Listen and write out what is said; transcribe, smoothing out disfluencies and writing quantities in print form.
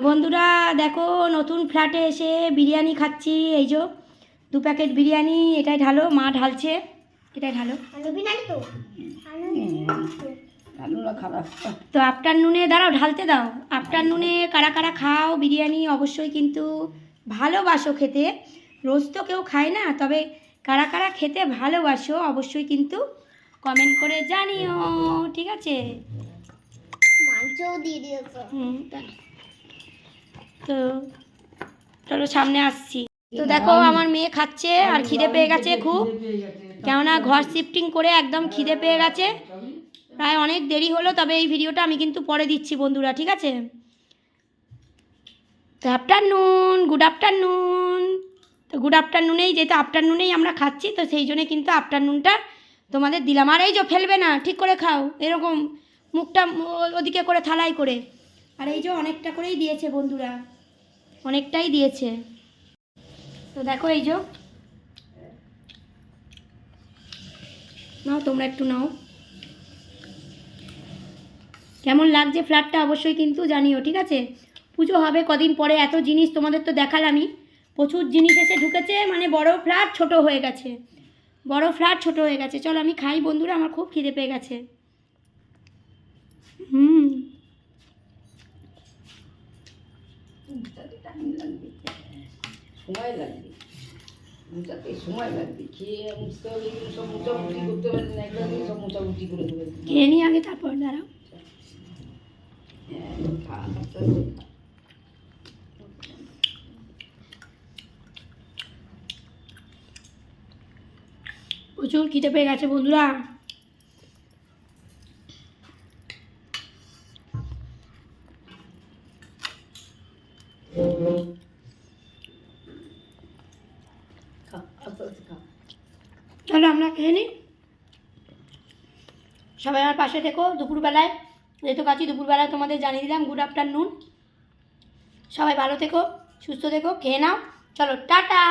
বন্ধুরা দেখো, নতুন ফ্ল্যাটে এসে বিরিয়ানি খাচ্ছি। এই যে 2 প্যাকেট বিরিয়ানি, এটাই ঢালো, মা ঢালছে, এটাই ঢালো। তো আফটারনুনে দাঁড়াও, ঢালতে দাও। আফটারনুনে কারা কারা খাও বিরিয়ানি অবশ্যই কিন্তু ভালোবাসো খেতে, রোজ তো কেউ খায় না, তবে কারা কারা খেতে ভালোবাসো অবশ্যই কিন্তু কমেন্ট করে জানিও, ঠিক আছে? মাংসও দিয়ে দিয়েছো। তো চলো সামনে আসছি। তো দেখো আমার মেয়ে খাচ্ছে আর খিদে পেয়ে গেছে খুব, কেননা ঘর শিফটিং করে একদম খিদে পেয়ে গেছে। প্রায় অনেক দেরি হলো, তবে এই ভিডিওটা আমি কিন্তু পরে দিচ্ছি বন্ধুরা, ঠিক আছে? তো আফটারনুন, গুড আফটারনুন। তো গুড আফটারনুনেই, যেহেতু আফটারনুনেই আমরা খাচ্ছি, তো সেই জন্যে কিন্তু আফটারনুনটা তোমাদের দিলাম। আর এই যে ফেলবে না, ঠিক করে খাও, এরকম মুখটা ওদিকে করে থালাই করে। আর এই যে অনেকটা করেই দিয়েছে বন্ধুরা, অনেকটাই দিয়েছে। তো দেখো এই যে, নাও তোমরা একটু নাও। কেমন লাগছে ফ্ল্যাটটা অবশ্যই কিন্তু জানিও, ঠিক আছে? পুজো হবে কদিন পরে, এত জিনিস তোমাদের তো দেখালামই, প্রচুর জিনিস এসে ঢুকেছে, মানে বড় ফ্ল্যাট ছোট হয়ে গেছে, বড় ফ্ল্যাট ছোট হয়ে গেছে। চলো আমি খাই বন্ধুরা, আমার খুব খিদে পেয়ে গেছে। সময় লাগবে, মোচাতে সময় লাগবে, খেয়ে মুছতে হবে, সব মোচামুটি করতে পারবে না, একটা দিয়ে সব মোচামুটি করে দেবে। খেয়ে নিই আগে, তারপর দাঁড়াও। প্রচুর খিদে পেয়ে গেছে বন্ধুরা। চলো আমরা খেয়ে নিই, সবাই আমার পাশে থেকো। দুপুরবেলায় যেহেতু কাছি, দুপুরবেলায় তোমাদের জানিয়ে দিলাম গুড আফটারনুন। সবাই ভালো থেকো, সুস্থ থেকো, খেয়ে নাও। চলো টাটা।